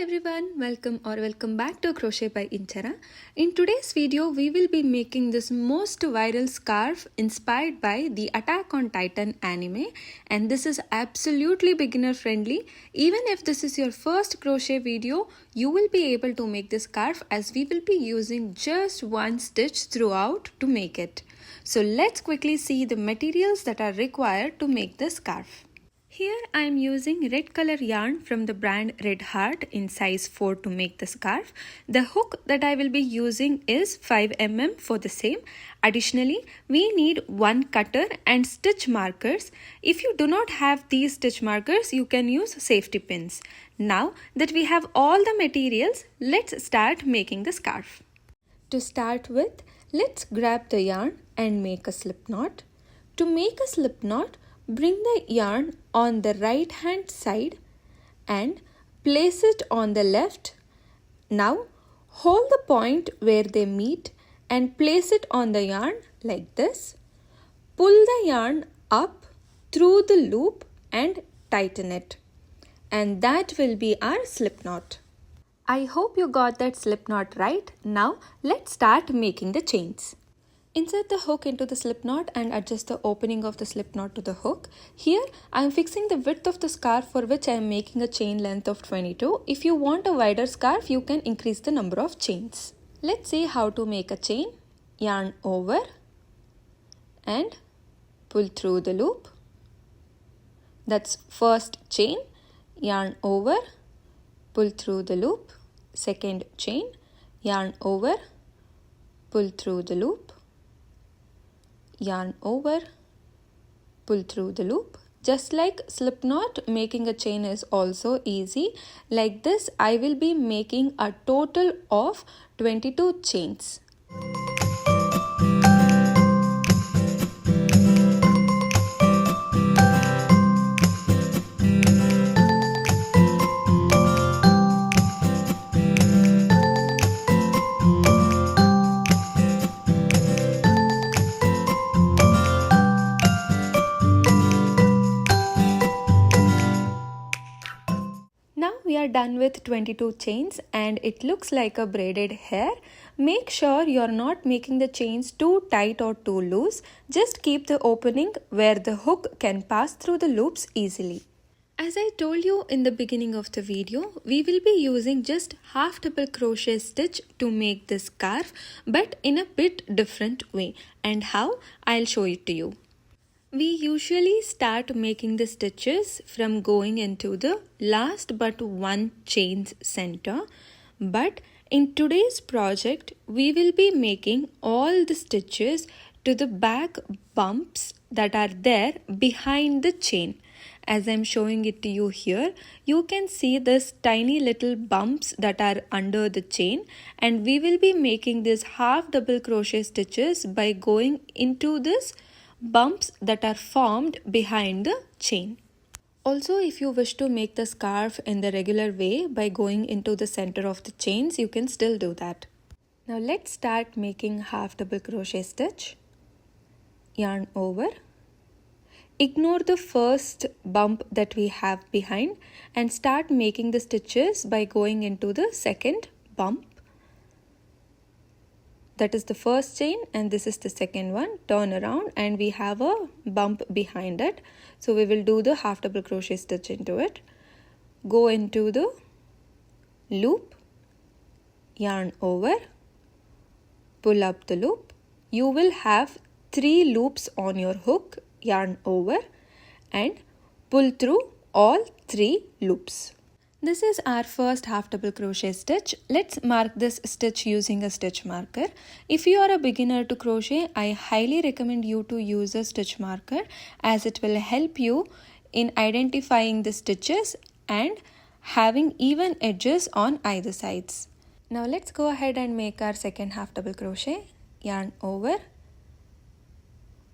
everyone, welcome back to Crochet by Inchara. In today's video, we will be making this most viral scarf inspired by the Attack on Titan anime, and this is absolutely beginner friendly. Even if this is your first crochet video, you will be able to make this scarf as we will be using just one stitch throughout to make it. So let's quickly see the materials that are required to make the scarf. Here I am using red color yarn from the brand Red Heart in size 4 to make the scarf. The hook that I will be using is 5 mm for the same. Additionally, we need one cutter and stitch markers. If you do not have these stitch markers, you can use safety pins. Now that we have all the materials, let's start making the scarf. To start with, let's grab the yarn and make a slip knot. To make a slip knot, bring the yarn on the right hand side and place it on the left. Now hold the point where they meet and place it on the yarn like this. Pull the yarn up through the loop and tighten it. And that will be our slip knot. I hope you got that slip knot right. Now let's start making the chains. Insert the hook into the slip knot and adjust the opening of the slip knot to the hook. Here I am fixing the width of the scarf, for which I am making a chain length of 22. If you want a wider scarf, you can increase the number of chains. Let's see how to make a chain. Yarn over and pull through the loop. That's first chain. Yarn over, pull through the loop. Second chain. Yarn over, pull through the loop. Yarn over, pull through the loop. Just like slip knot, making a chain is also easy. Like this, I will be making a total of 22 chains. We are done with 22 chains and it looks like a braided hair. Make sure you are not making the chains too tight or too loose. Just keep the opening where the hook can pass through the loops easily. As I told you in the beginning of the video, we will be using just half double crochet stitch to make this scarf, but in a bit different way. And how? I'll show it to you. We usually start making the stitches from going into the last but one chain's center, but in today's project we will be making all the stitches to the back bumps that are there behind the chain. As I'm showing it to you here, you can see this tiny little bumps that are under the chain, and we will be making these half double crochet stitches by going into this bumps that are formed behind the chain. Also, if you wish to make the scarf in the regular way by going into the center of the chains, you can still do that. Now let's start making half double crochet stitch. Yarn over. Ignore the first bump that we have behind and start making the stitches by going into the second bump. That is the first chain and this is the second one. Turn around and we have a bump behind it. So we will do the half double crochet stitch into it. Go into the loop, yarn over, pull up the loop. You will have 3 loops on your hook. Yarn over and pull through all 3 loops. This is our first half double crochet stitch. Let's mark this stitch using a stitch marker. If you are a beginner to crochet, I highly recommend you to use a stitch marker, as it will help you in identifying the stitches and having even edges on either sides. Now let's go ahead and make our second half double crochet. Yarn over,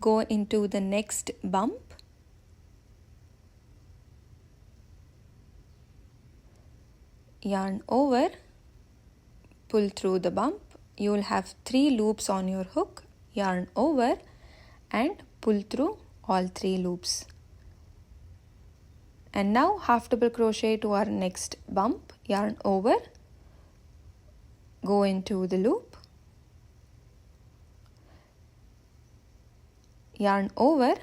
go into the next bump. Yarn over, pull through the bump. You will have 3 loops on your hook. Yarn over and pull through all 3 loops. And now half double crochet to our next bump, yarn over, go into the loop, yarn over,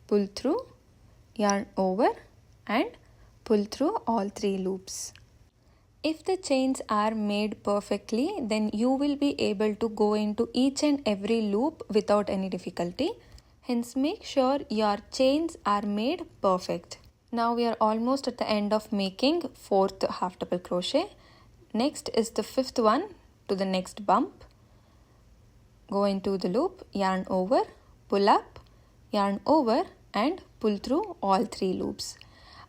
pull through, yarn over and pull through all 3 loops. If the chains are made perfectly, then you will be able to go into each and every loop without any difficulty. Hence, make sure your chains are made perfect. Now we are almost at the end of making 4th half double crochet. Next is the 5th one to the next bump. Go into the loop, yarn over, pull up, yarn over and pull through all 3 loops.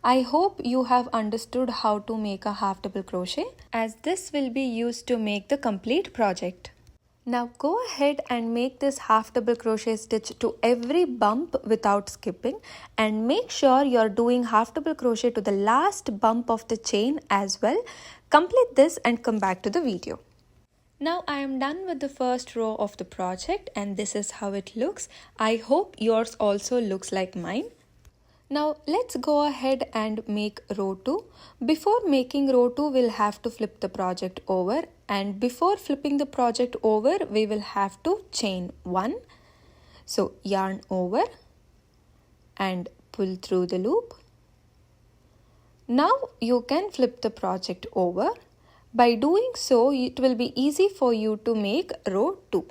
I hope you have understood how to make a half double crochet, as this will be used to make the complete project. Now go ahead and make this half double crochet stitch to every bump without skipping, and make sure you're doing half double crochet to the last bump of the chain as well. Complete this and come back to the video. Now I am done with the first row of the project and this is how it looks. I hope yours also looks like mine. Now let's go ahead and make row 2. Before making row 2, we'll have to flip the project over, and before flipping the project over, we will have to chain 1. So yarn over and pull through the loop. Now you can flip the project over. By doing so, it will be easy for you to make row 2.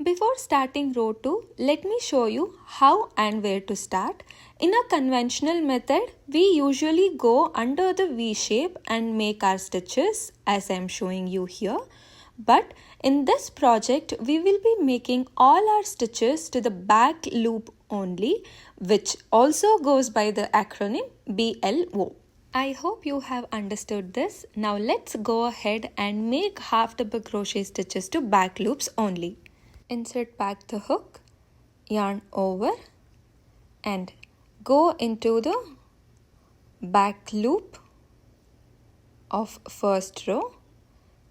Before starting row 2, let me show you how and where to start. In a conventional method, we usually go under the V shape and make our stitches as I am showing you here. But in this project, we will be making all our stitches to the back loop only, which also goes by the acronym BLO. I hope you have understood this. Now let's go ahead and make half double crochet stitches to back loops only. Insert back the hook, yarn over and go into the back loop of first row,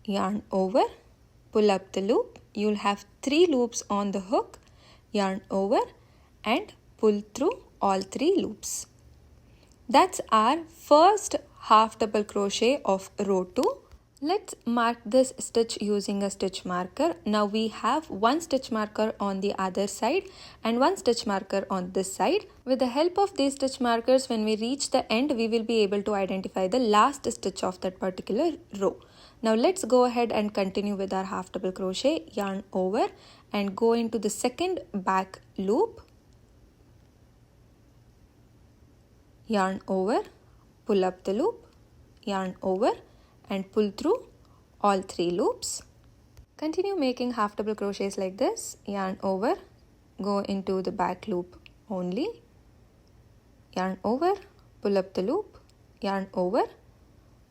yarn over, pull up the loop. You'll have 3 loops on the hook, yarn over and pull through all 3 loops. That's our first half double crochet of row 2. Let's mark this stitch using a stitch marker. Now we have 1 stitch marker on the other side and 1 stitch marker on this side. With the help of these stitch markers, when we reach the end, we will be able to identify the last stitch of that particular row. Now let's go ahead and continue with our half double crochet. Yarn over and go into the second back loop. Yarn over, pull up the loop, yarn over and pull through all 3 loops. Continue making half double crochets like this. Yarn over, go into the back loop only, yarn over, pull up the loop, yarn over,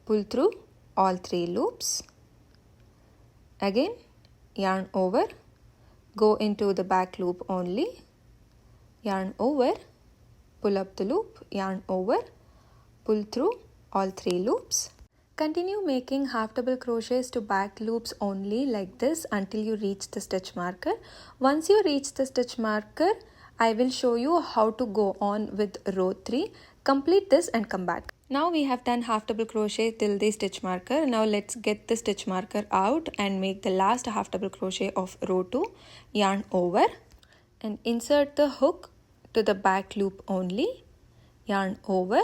pull through all 3 loops. Again, yarn over, go into the back loop only, yarn over, pull up the loop, yarn over, pull through all 3 loops. Continue making half double crochets to back loops only like this until you reach the stitch marker. Once you reach the stitch marker, I will show you how to go on with row 3. Complete this and come back. Now we have done half double crochet till the stitch marker. Now let's get the stitch marker out and make the last half double crochet of row 2. Yarn over and insert the hook to the back loop only, yarn over,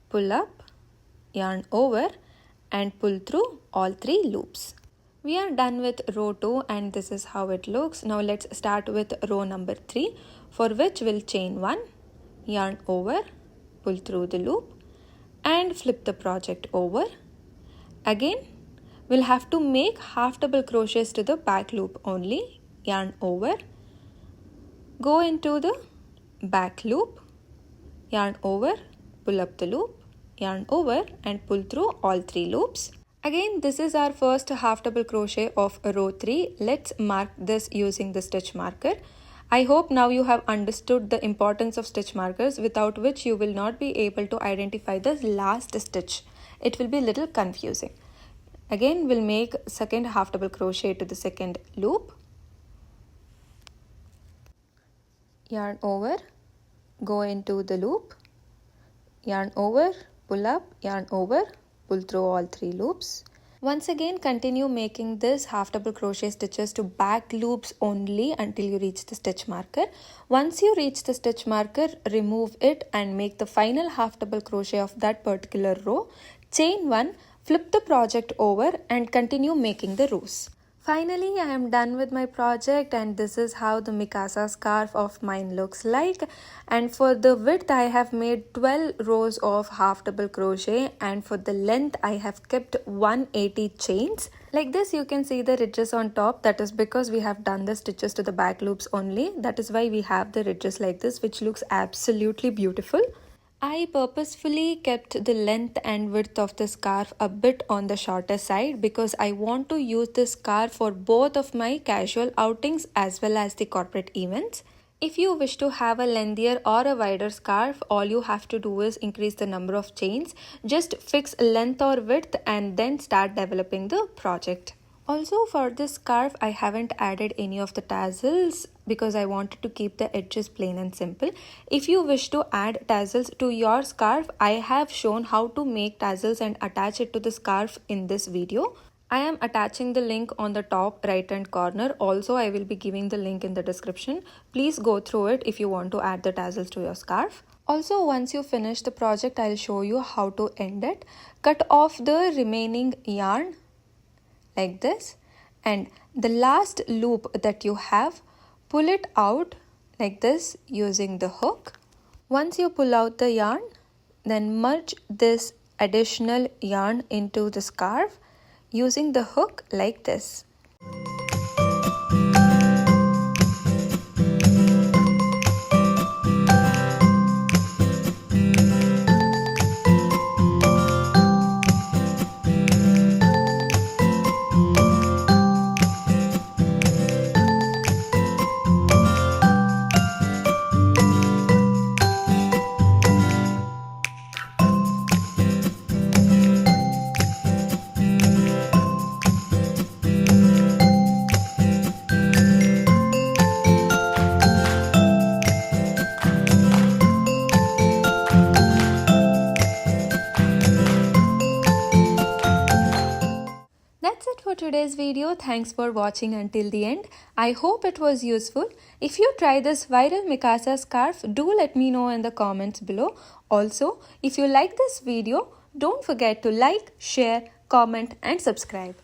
pull up, yarn over and pull through all 3 loops. We are done with row 2 and this is how it looks. Now let's start with row number 3, for which we'll chain 1, yarn over, pull through the loop and flip the project over. Again, we'll have to make half double crochets to the back loop only, yarn over, go into the back loop, yarn over, pull up the loop, yarn over and pull through all 3 loops. Again, this is our first half double crochet of row 3. Let's mark this using the stitch marker. I hope now you have understood the importance of stitch markers, without which you will not be able to identify the last stitch. It will be a little confusing. Again, we'll make second half double crochet to the second loop, yarn over, go into the loop, yarn over, pull up, yarn over, pull through all 3 loops. Once again, continue making this half double crochet stitches to back loops only until you reach the stitch marker. Once you reach the stitch marker, remove it and make the final half double crochet of that particular row. Chain 1, flip the project over and continue making the rows. Finally, I am done with my project, and this is how the Mikasa scarf of mine looks like. And for the width, I have made 12 rows of half double crochet, and for the length, I have kept 180 chains. Like this, you can see the ridges on top. That is because we have done the stitches to the back loops only. That is why we have the ridges like this, which looks absolutely beautiful. I purposefully kept the length and width of the scarf a bit on the shorter side because I want to use this scarf for both of my casual outings as well as the corporate events. If you wish to have a lengthier or a wider scarf, all you have to do is increase the number of chains. Just fix length or width and then start developing the project. Also, for this scarf, I haven't added any of the tassels because I wanted to keep the edges plain and simple. If you wish to add tassels to your scarf, I have shown how to make tassels and attach it to the scarf in this video. I am attaching the link on the top right hand corner. Also, I will be giving the link in the description. Please go through it if you want to add the tassels to your scarf. Also, once you finish the project, I'll show you how to end it. Cut off the remaining yarn like this, and the last loop that you have, pull it out like this using the hook. Once you pull out the yarn, then merge this additional yarn into the scarf using the hook like this. That's it for today's video. Thanks for watching until the end. I hope it was useful. If you try this viral Mikasa scarf, do let me know in the comments below. Also, if you like this video, don't forget to like, share, comment and subscribe.